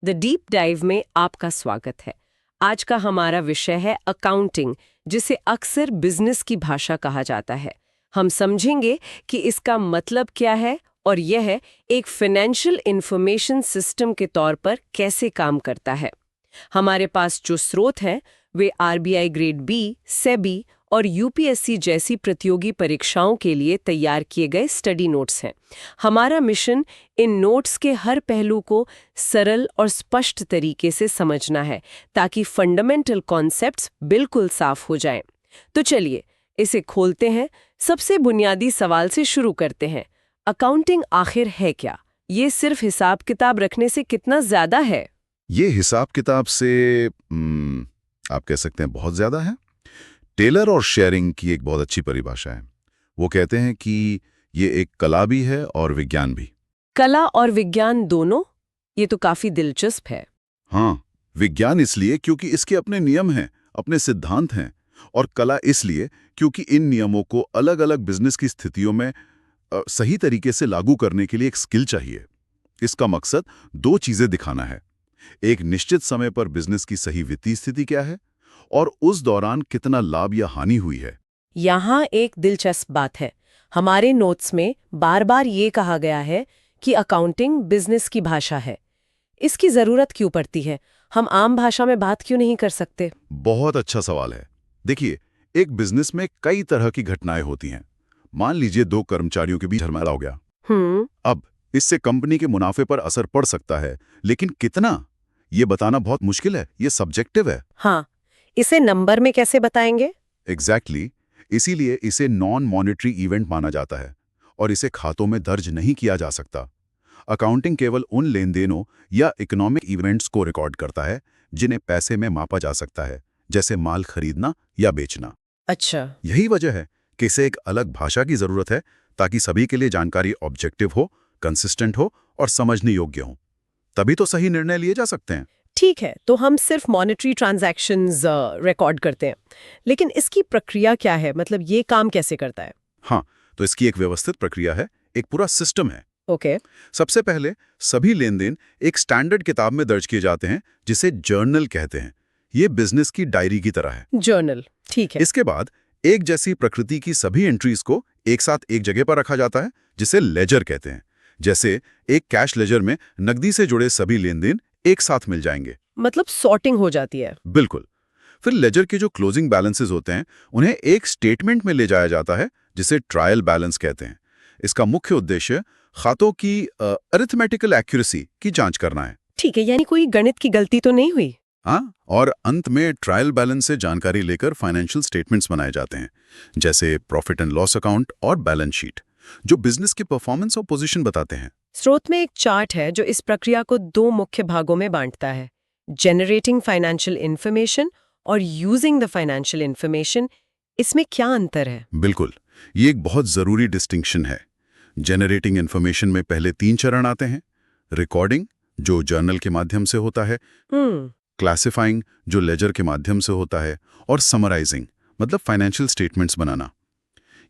The deep dive में आपका स्वागत है। आज का हमारा विषय है अकाउंटिंग, जिसे अक्सर बिजनेस की भाषा कहा जाता है। हम समझेंगे कि इसका मतलब क्या है और यह एक फाइनेंशियल इंफॉर्मेशन सिस्टम के तौर पर कैसे काम करता है। हमारे पास जो स्रोत हैं वे आरबीआई ग्रेड बी, सेबी और यूपीएससी जैसी प्रतियोगी परीक्षाओं के लिए तैयार किए गए स्टडी नोट्स हैं। हमारा मिशन इन नोट्स के हर पहलू को सरल और स्पष्ट तरीके से समझना है, ताकि फंडामेंटल कॉन्सेप्ट्स बिल्कुल साफ हो जाएं। तो चलिए इसे खोलते हैं। सबसे बुनियादी सवाल से शुरू करते हैं। अकाउंटिंग आखिर है क्या? ये सिर्फ हिसाब किताब रखने से कितना ज्यादा है? ये हिसाब किताब से आप कह सकते हैं बहुत ज्यादा है। टेलर और शेयरिंग की एक बहुत अच्छी परिभाषा है। वो कहते हैं कि ये एक कला भी है और विज्ञान भी। कला और विज्ञान दोनों? ये तो काफी दिलचस्प है। हाँ, विज्ञान इसलिए क्योंकि इसके अपने नियम हैं, अपने सिद्धांत हैं, और कला इसलिए क्योंकि इन नियमों को अलग-अलग बिजनेस की स्थितियों में सही तरीके से लागू करने के लिए एक स्किल चाहिए। इसका मकसद दो चीजें दिखाना है। एक निश्चित समय पर बिजनेस की सही वित्तीय स्थिति क्या है और उस दौरान कितना लाभ या हानि हुई है। यहाँ एक दिलचस्प बात है। हमारे नोट्स में बार बार ये कहा गया है कि अकाउंटिंग बिजनेस की भाषा है। इसकी जरूरत क्यों पड़ती है? हम आम भाषा में बात क्यों नहीं कर सकते? बहुत अच्छा सवाल है। देखिए, एक बिजनेस में कई तरह की घटनाएं होती हैं। मान लीजिए दो कर्मचारियों के बीच झगड़ा हो गया। अब इससे कंपनी के मुनाफे पर असर पड़ सकता है, लेकिन कितना, ये बताना बहुत मुश्किल है। ये सब्जेक्टिव है। हाँ, इसे नंबर में कैसे बताएंगे? एग्जैक्टली। इसीलिए इसे नॉन मॉनेटरी इवेंट माना जाता है और इसे खातों में दर्ज नहीं किया जा सकता। अकाउंटिंग केवल उन लेनदेनों या इकोनॉमिक इवेंट्स को रिकॉर्ड करता है जिन्हें पैसे में मापा जा सकता है, जैसे माल खरीदना या बेचना। अच्छा। यही वजह है कि इसे एक अलग भाषा की जरूरत है, ताकि सभी के लिए जानकारी ऑब्जेक्टिव हो, कंसिस्टेंट हो और समझने योग्य हो। तभी तो सही निर्णय लिए जा सकते हैं। ठीक है, तो हम सिर्फ मॉनेटरी ट्रांजैक्शंस रिकॉर्ड करते हैं, लेकिन इसकी प्रक्रिया क्या है? मतलब ये काम कैसे करता है? हाँ, तो इसकी एक व्यवस्थित प्रक्रिया है, एक पूरा सिस्टम है। ओके। सबसे पहले सभी लेनदेन एक स्टैंडर्ड किताब में दर्ज किए जाते हैं, जिसे जर्नल कहते हैं। ये बिजनेस की डायरी की तरह है। जर्नल, ठीक है। इसके बाद एक जैसी प्रकृति की सभी एंट्रीज को एक साथ एक जगह पर रखा जाता है, जिसे लेजर कहते हैं। जैसे एक कैश लेजर में नकदी से जुड़े सभी लेनदेन एक साथ मिल जाएंगे। मतलब सॉर्टिंग हो जाती है। बिल्कुल। फिर लेजर के जो क्लोजिंग बैलेंसेस होते हैं, उन्हें एक स्टेटमेंट में ले जाया जाता है, जिसे ट्रायल बैलेंस कहते हैं। इसका मुख्य उद्देश्य खातों की अरिथमेटिकल एक्यूरेसी की जांच करना है। ठीक है, यानी कोई गणित की गलती तो नहीं हुई? हाँ, और अंत में ट्रायल बैलेंस से जानकारी लेकर फाइनेंशियल स्टेटमेंट्स बनाए जाते हैं, जैसे प्रॉफिट एंड लॉस अकाउंट और बैलेंस शीट, जो बिजनेस की परफॉर्मेंस और पोजीशन बताते हैं। स्रोत में एक चार्ट है जो इस प्रक्रिया को दो मुख्य भागों में बांटता है: जनरेटिंग फाइनेंशियल इंफॉर्मेशन और यूजिंग द फाइनेंशियल इंफॉर्मेशन। इसमें क्या अंतर है? बिल्कुल, ये एक बहुत जरूरी डिस्टिंक्शन है। जनरेटिंग इन्फॉर्मेशन में पहले 3 चरण आते हैं: रिकॉर्डिंग, जो जर्नल के माध्यम से होता है, क्लासिफाइंग, जो लेजर के माध्यम से होता है, और समराइजिंग, मतलब फाइनेंशियल स्टेटमेंट्स बनाना।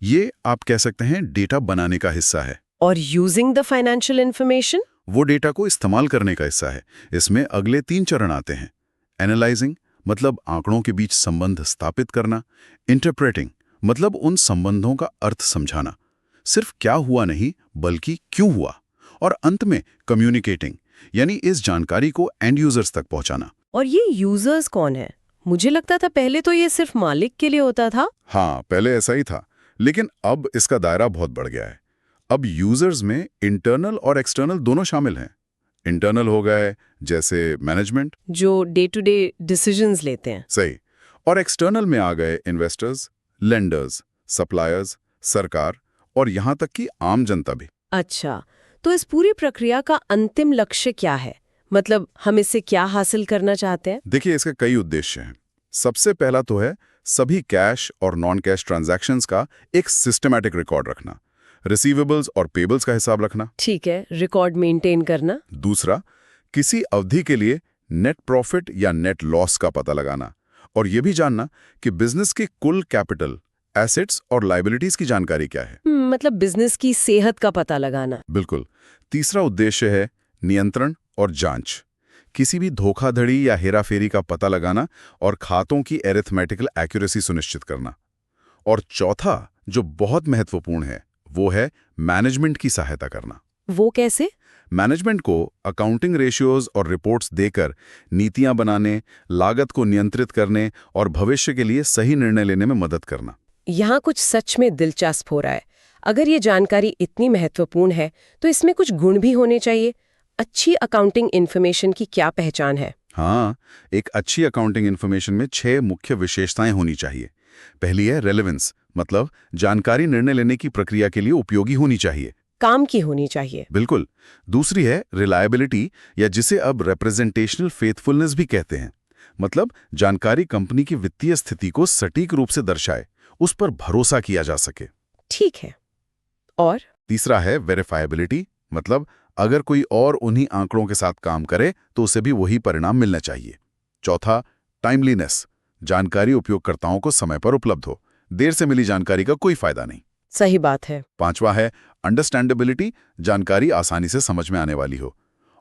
ये आप कह सकते हैं डेटा बनाने का हिस्सा है। और यूजिंग द फाइनेंशियल इंफॉर्मेशन? वो डेटा को इस्तेमाल करने का हिस्सा है। इसमें अगले 3 चरण आते हैं: एनालाइजिंग, मतलब आंकड़ों के बीच संबंध स्थापित करना; इंटरप्रेटिंग, मतलब उन संबंधों का अर्थ समझाना, सिर्फ क्या हुआ नहीं बल्कि क्यों हुआ; और अंत में कम्युनिकेटिंग, यानी इस जानकारी को एंड यूजर्स तक पहुंचाना। और ये यूजर्स कौन है? मुझे लगता था पहले तो ये सिर्फ मालिक के लिए होता था। हाँ, पहले ऐसा ही था, लेकिन अब इसका दायरा बहुत बढ़ गया है। अब यूजर्स में इंटरनल और एक्सटर्नल दोनों शामिल हैं। इंटरनल हो गए जैसे मैनेजमेंट, जो डे टू डे डिसीजंस लेते हैं। सही, और एक्सटर्नल में आ गए इन्वेस्टर्स, लेंडर्स, सप्लायर्स, सरकार और यहां तक कि आम जनता भी। अच्छा, तो इस पूरी प्रक्रिया का अंतिम लक्ष्य क्या है? मतलब हम इससे क्या हासिल करना चाहते हैं? देखिए, इसके कई उद्देश्य हैं। सबसे पहला तो है सभी कैश और नॉन कैश ट्रांजैक्शंस का एक सिस्टमैटिक रिकॉर्ड रखना, रिसीवेबल्स और पेबल्स का हिसाब रखना। ठीक है, रिकॉर्ड मेंटेन करना। दूसरा, किसी अवधि के लिए नेट प्रॉफिट या नेट लॉस का पता लगाना, और यह भी जानना कि बिजनेस के कुल कैपिटल, एसेट्स और लायबिलिटीज की जानकारी क्या है। मतलब बिजनेस की सेहत का पता लगाना। बिल्कुल। तीसरा उद्देश्य है नियंत्रण और जांच, किसी भी धोखाधड़ी या हेराफेरी का पता लगाना और खातों की एरिथमेटिकल एक्यूरेसी सुनिश्चित करना। और चौथा, जो बहुत महत्वपूर्ण है, वो है मैनेजमेंट की सहायता करना। वो कैसे? मैनेजमेंट को अकाउंटिंग रेशियोज और रिपोर्ट्स देकर नीतियां बनाने, लागत को नियंत्रित करने और भविष्य के लिए सही निर्णय लेने में मदद करना। यहाँ कुछ सच में दिलचस्प हो रहा है। अगर ये जानकारी इतनी महत्वपूर्ण है तो इसमें कुछ गुण भी होने चाहिए। अच्छी अकाउंटिंग इन्फॉर्मेशन की क्या पहचान है? हाँ, एक अच्छी अकाउंटिंग इन्फॉर्मेशन में 6 मुख्य विशेषताएं होनी चाहिए। पहली है रेलेवेंस, मतलब जानकारी निर्णय लेने की प्रक्रिया के लिए उपयोगी होनी चाहिए, काम की होनी चाहिए। बिल्कुल। दूसरी है रिलायबिलिटी, या जिसे अब रिप्रेजेंटेशनल फेथफुलनेस भी कहते हैं, मतलब जानकारी कंपनी की वित्तीय स्थिति को सटीक रूप से दर्शाए, उस पर भरोसा किया जा सके। ठीक है। और तीसरा है वेरीफाएबिलिटी, मतलब अगर कोई और उन्हीं आंकड़ों के साथ काम करे तो उसे भी वही परिणाम मिलना चाहिए। चौथा, टाइमलीनेस, जानकारी उपयोगकर्ताओं को समय पर उपलब्ध हो, देर से मिली जानकारी का कोई फायदा नहीं। सही बात है। पांचवा है अंडरस्टैंडेबिलिटी, जानकारी आसानी से समझ में आने वाली हो।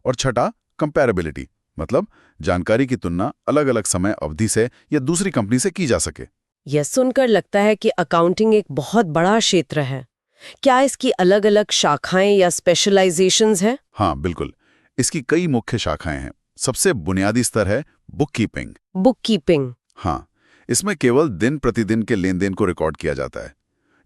और छठा, कंपैरेबिलिटी, मतलब जानकारी की तुलना अलग अलग समय अवधि से या दूसरी कंपनी से की जा सके। यह सुनकर लगता है कि अकाउंटिंग एक बहुत बड़ा क्षेत्र है। क्या इसकी अलग अलग शाखाएं या स्पेशलाइजेशंस हैं? हाँ, बिल्कुल। इसकी कई मुख्य शाखाएं हैं। सबसे बुनियादी स्तर है बुक कीपिंग। Book keeping. हाँ, इसमें केवल दिन प्रतिदिन के लेन देन को रिकॉर्ड किया जाता है।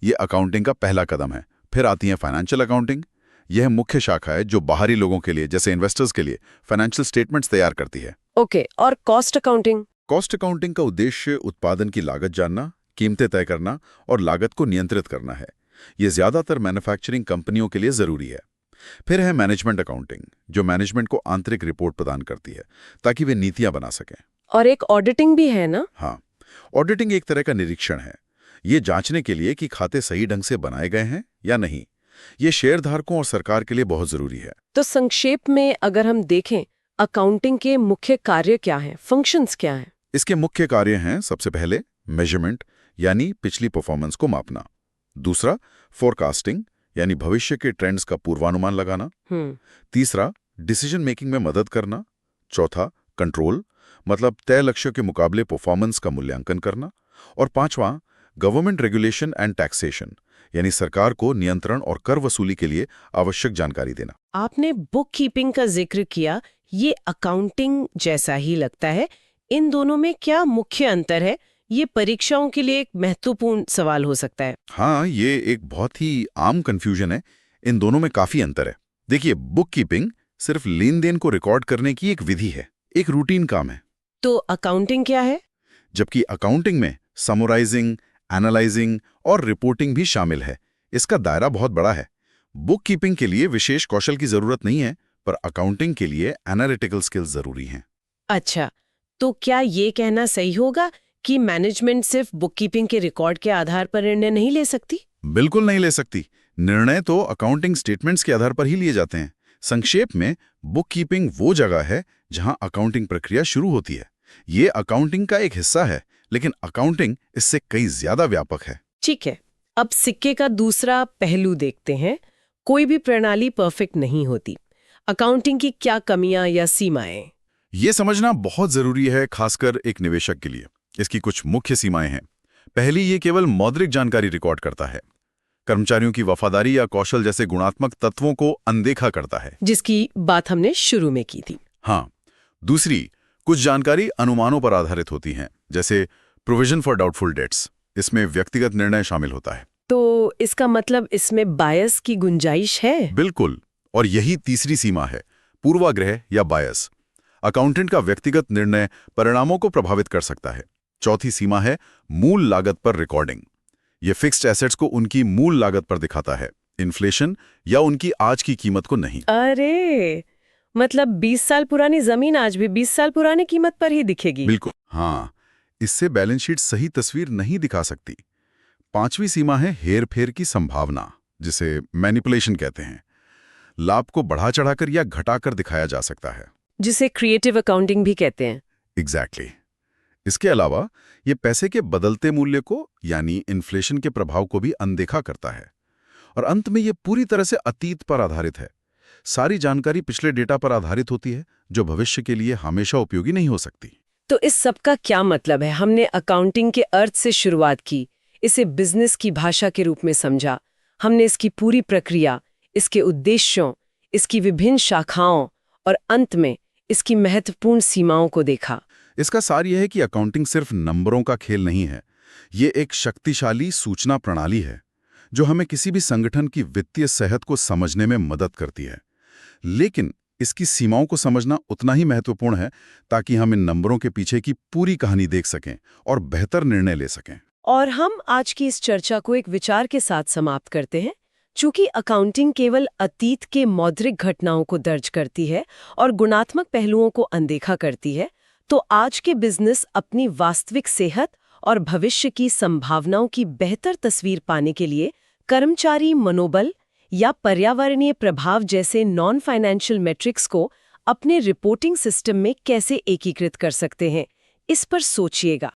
ये अकाउंटिंग का पहला कदम है। फिर आती है फाइनेंशियल अकाउंटिंग। यह मुख्य शाखा है जो बाहरी लोगों के लिए, जैसे इन्वेस्टर्स के लिए, फाइनेंशियल स्टेटमेंट्स तैयार करती है। ओके, और कॉस्ट अकाउंटिंग? कॉस्ट अकाउंटिंग का उद्देश्य उत्पादन की लागत जानना, कीमतें तय करना और लागत को नियंत्रित करना है। ये ज्यादातर मैन्युफैक्चरिंग कंपनियों के लिए जरूरी है। फिर है मैनेजमेंट अकाउंटिंग, जो मैनेजमेंट को आंतरिक रिपोर्ट प्रदान करती है ताकि वे नीतियां बना सकें। और एक ऑडिटिंग भी है ना? हाँ, ऑडिटिंग एक तरह का निरीक्षण है। ये जांचने के लिए कि खाते सही ढंग से बनाए गए हैं या नहीं। ये शेयरधारकों और सरकार के लिए बहुत जरूरी है। तो संक्षेप में अगर हम देखें, अकाउंटिंग के मुख्य कार्य क्या हैं, फंक्शंस क्या हैं? इसके मुख्य कार्य हैं, सबसे पहले मेजरमेंट, यानी पिछली परफॉर्मेंस को मापना। दूसरा, फोरकास्टिंग, यानी भविष्य के ट्रेंड्स का पूर्वानुमान लगाना। तीसरा, डिसीजन मेकिंग में मदद करना। चौथा, कंट्रोल, मतलब तय लक्ष्यों के मुकाबले परफॉर्मेंस का मूल्यांकन करना। और पांचवा, गवर्नमेंट रेगुलेशन एंड टैक्सेशन, यानी सरकार को नियंत्रण और कर वसूली के लिए आवश्यक जानकारी देना। आपने बुक कीपिंग का जिक्र किया, ये अकाउंटिंग जैसा ही लगता है। इन दोनों में क्या मुख्य अंतर है? ये परीक्षाओं के लिए एक महत्वपूर्ण सवाल हो सकता है। हाँ, ये एक बहुत ही आम कंफ्यूजन है। इन दोनों में काफी अंतर है। देखिए, बुक कीपिंग सिर्फ लेन देन को रिकॉर्ड करने की एक विधि है, एक रूटीन काम है। तो अकाउंटिंग क्या है? जबकि अकाउंटिंग में समराइजिंग, एनालाइजिंग और रिपोर्टिंग भी शामिल है। इसका दायरा बहुत बड़ा है। बुक कीपिंग के लिए विशेष कौशल की जरूरत नहीं है, पर अकाउंटिंग के लिए एनालिटिकल स्किल्स जरूरी हैं। अच्छा, तो क्या ये कहना सही होगा कि मैनेजमेंट सिर्फ बुककीपिंग के रिकॉर्ड के आधार पर निर्णय नहीं ले सकती? बिल्कुल नहीं ले सकती। निर्णय तो अकाउंटिंग स्टेटमेंट्स के आधार पर ही लिए जाते हैं। संक्षेप में, बुक कीपिंग वो जगह है जहां अकाउंटिंग प्रक्रिया शुरू होती है। ये अकाउंटिंग का एक हिस्सा है, लेकिन अकाउंटिंग इससे कई ज्यादा व्यापक है। ठीक है, अब सिक्के का दूसरा पहलू देखते हैं। कोई भी प्रणाली परफेक्ट नहीं होती। अकाउंटिंग की क्या कमियां या सीमाएं? ये समझना बहुत जरूरी है, खासकर एक निवेशक के लिए। इसकी कुछ मुख्य सीमाएं हैं। पहली, ये केवल मौद्रिक जानकारी रिकॉर्ड करता है। कर्मचारियों की वफादारी या कौशल जैसे गुणात्मक तत्वों को अनदेखा करता है, जिसकी बात हमने शुरू में की थी। हाँ। दूसरी, कुछ जानकारी अनुमानों पर आधारित होती हैं, जैसे प्रोविजन फॉर डाउटफुल डेट्स। इसमें व्यक्तिगत निर्णय शामिल होता है। तो इसका मतलब इसमें बायस की गुंजाइश है? बिल्कुल। और यही तीसरी सीमा है, पूर्वाग्रह या बायस। अकाउंटेंट का व्यक्तिगत निर्णय परिणामों को प्रभावित कर सकता है। चौथी सीमा है मूल लागत पर रिकॉर्डिंग। ये फिक्स्ड एसेट्स को उनकी मूल लागत पर दिखाता है, इन्फ्लेशन या उनकी आज की कीमत को नहीं। अरे, मतलब 20 साल पुरानी जमीन आज भी 20 साल पुरानी कीमत पर ही दिखेगी? बिल्कुल, हाँ। इससे बैलेंस शीट सही तस्वीर नहीं दिखा सकती। पांचवी सीमा है हेर-फेर की संभावना, जिसे मैनिपुलेशन कहते हैं। लाभ को बढ़ा चढ़ाकर या घटाकर दिखाया जा सकता है, जिसे क्रिएटिव अकाउंटिंग भी कहते हैं। एग्जैक्टली। इसके अलावा ये पैसे के बदलते मूल्य को, यानी इन्फ्लेशन के प्रभाव को भी अनदेखा करता है। और अंत में ये पूरी तरह से अतीत पर आधारित है। सारी जानकारी पिछले डेटा पर आधारित होती है, जो भविष्य के लिए हमेशा उपयोगी नहीं हो सकती। तो इस सब का क्या मतलब है? हमने अकाउंटिंग के अर्थ से शुरुआत की, इसे बिजनेस की भाषा के रूप में समझा, हमने इसकी पूरी प्रक्रिया, इसके उद्देश्यों, इसकी विभिन्न शाखाओं और अंत में इसकी महत्वपूर्ण सीमाओं को देखा। इसका सार यह है कि अकाउंटिंग सिर्फ नंबरों का खेल नहीं है। ये एक शक्तिशाली सूचना प्रणाली है, जो हमें किसी भी संगठन की वित्तीय सेहत को समझने में मदद करती है। लेकिन इसकी सीमाओं को समझना उतना ही महत्वपूर्ण है, ताकि हम इन नंबरों के पीछे की पूरी कहानी देख सकें और बेहतर निर्णय ले सकें। और हम आज की इस चर्चा को एक विचार के साथ समाप्त करते हैं। चूंकि अकाउंटिंग केवल अतीत के मौद्रिक घटनाओं को दर्ज करती है और गुणात्मक पहलुओं को अनदेखा करती है, तो आज के बिजनेस अपनी वास्तविक सेहत और भविष्य की संभावनाओं की बेहतर तस्वीर पाने के लिए कर्मचारी मनोबल या पर्यावरणीय प्रभाव जैसे नॉन फाइनेंशियल मैट्रिक्स को अपने रिपोर्टिंग सिस्टम में कैसे एकीकृत कर सकते हैं, इस पर सोचिएगा।